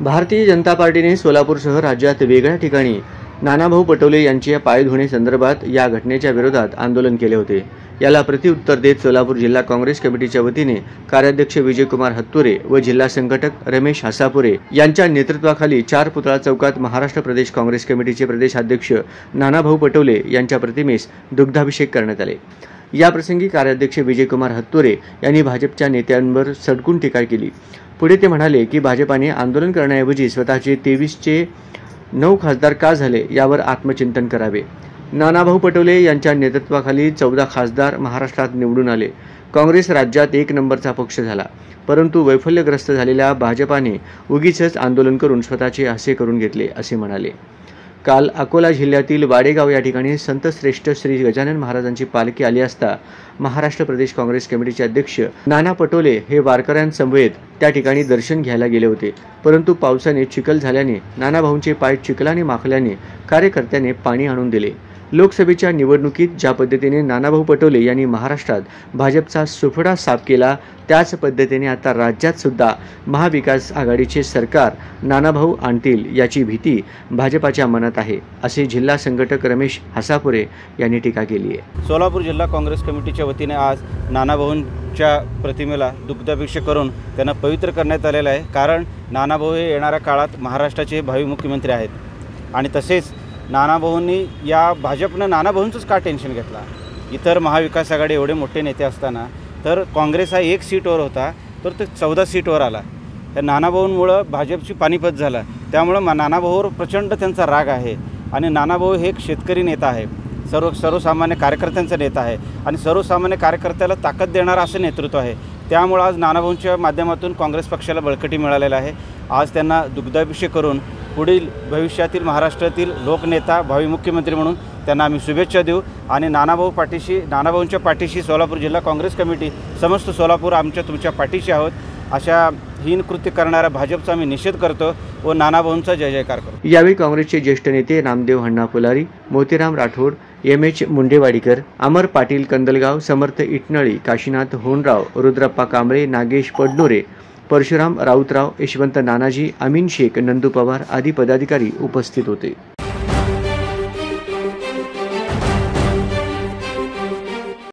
भारतीय जनता पार्टीने सोलापूरसह राज्यात वेगळ्या ठिकाणी नानाभाऊ पटोले यांच्या पायधुणे संदर्भात या घटनेच्या विरोधात आंदोलन केले होते। याला प्रत्युत्तर देत सोलापूर जिल्हा काँग्रेस कमिटीच्या वतीने कार्याध्यक्ष विजयकुमार हत्तुरे व जिल्हा संघटक रमेश हसापुरे यांच्या नेतृत्वाखाली 4 पुतळा चौकात महाराष्ट्र प्रदेश काँग्रेस कमिटीचे प्रदेशाध्यक्ष नानाभाऊ पटोले यांच्या प्रतिमेस दुग्धाभिषेक करण्यात आले। या प्रसंगी कार्याध्यक्ष विजयकुमार हत्तुरे यांनी भाजपच्या नेत्यांवर सडकून टीका केली। पुढे ते म्हणाले की भाजपाने आंदोलन करण्याऐवजी स्वतःचे 23चे 9 खासदार का झाले यावर आत्मचिंतन करावे। नानाभाऊ पटोले यांच्या नेतृत्वाखाली 14 खासदार महाराष्ट्रात निवडून आले। काँग्रेस राज्यात 1 नंबरचा पक्ष झाला, परंतु वैफल्यग्रस्त झालेल्या भाजपाने उगीचच आंदोलन करून स्वतःचे असे करून घेतले असे म्हणाले। काल अकोला जिल्ह्यातील वाडेगाव या ठिकाणी संत श्रेष्ठ श्री गजानन महाराजांची पालखी आली असता महाराष्ट्र प्रदेश काँग्रेस कमिटीचे अध्यक्ष नाना पटोले हे वारकऱ्यांसमवेत त्या ठिकाणी दर्शन घ्यायला गेले होते, परंतु पावसाने चिखल झाल्याने नानाभाऊंचे पाय चिखलाने माखल्याने कार्यकर्त्यांनी पाणी आणून दिले। लोकसभेच्या निवडणुकीत ज्या पद्धतीने नानाभाऊ पटोले यांनी महाराष्ट्रात भाजपचा सुफडा साफ केला, त्याच पद्धतीने आता राज्यात सुद्धा महाविकास आघाडीचे सरकार नानाभाऊ आणतील याची भीती भाजपाच्या मनात आहे, असे जिल्हा संघटक रमेश हसापुरे यांनी टीका केली आहे। सोलापूर जिल्हा काँग्रेस कमिटीच्या वतीने आज नानाभाऊंच्या प्रतिमेला दुग्धाभिषेक करून त्यांना पवित्र करण्यात आलेला आहे। कारण नानाभाऊ हे येणाऱ्या काळात महाराष्ट्राचे भावी मुख्यमंत्री आहेत आणि तसेच नानाभाऊंनी या भाजपनं नानाभाऊंचंच का टेन्शन घेतला। इतर महाविकास आघाडी एवढे मोठे नेते असताना तर काँग्रेस हा 1 सीटवर होता तर ते 14 सीटवर आला। त्या नानाभाऊंमुळं भाजपची पानिपत झाला, त्यामुळं नानाभाऊवर प्रचंड त्यांचा राग आहे आणि नानाभाऊ हे एक शेतकरी नेता आहे, सर्वसामान्य कार्यकर्त्यांचा नेता आहे आणि सर्वसामान्य कार्यकर्त्याला ताकद देणारा असं नेतृत्व आहे। त्यामुळे आज नानाभाऊंच्या माध्यमातून काँग्रेस पक्षाला बळकटी मिळालेला आहे। आज त्यांना दुग्धाभिषेक करून पुढील भविष्यातील महाराष्ट्रातील लोकनेता भावी मुख्यमंत्री म्हणून त्यांना आम्ही शुभेच्छा देऊ आणि नानाभाऊंच्या पाठीशी सोलापूर जिल्हा काँग्रेस कमिटी समस्त सोलापूर तुमच्या पाठीशी आहोत। अशा हीन कृत्य करणाऱ्या भाजपचा आम्ही निषेध करतो व नानाभाऊंचा जय जयकार करतो। यावेळी काँग्रेसचे ज्येष्ठ नेते नामदेव हण्णा पुलारी, मोतीराम राठोड, एम.एच. मुंडेवाडीकर, अमर पाटील कंदलगाव, समर्थ इटनळी, काशीनाथ होनराव, रुद्रप्पा कांबळे, नागेश पडनोरे, परशुराम राऊतराव, यशवंत नानाजी, अमीन शेख, नंदू पवार आदी पदाधिकारी उपस्थित होते।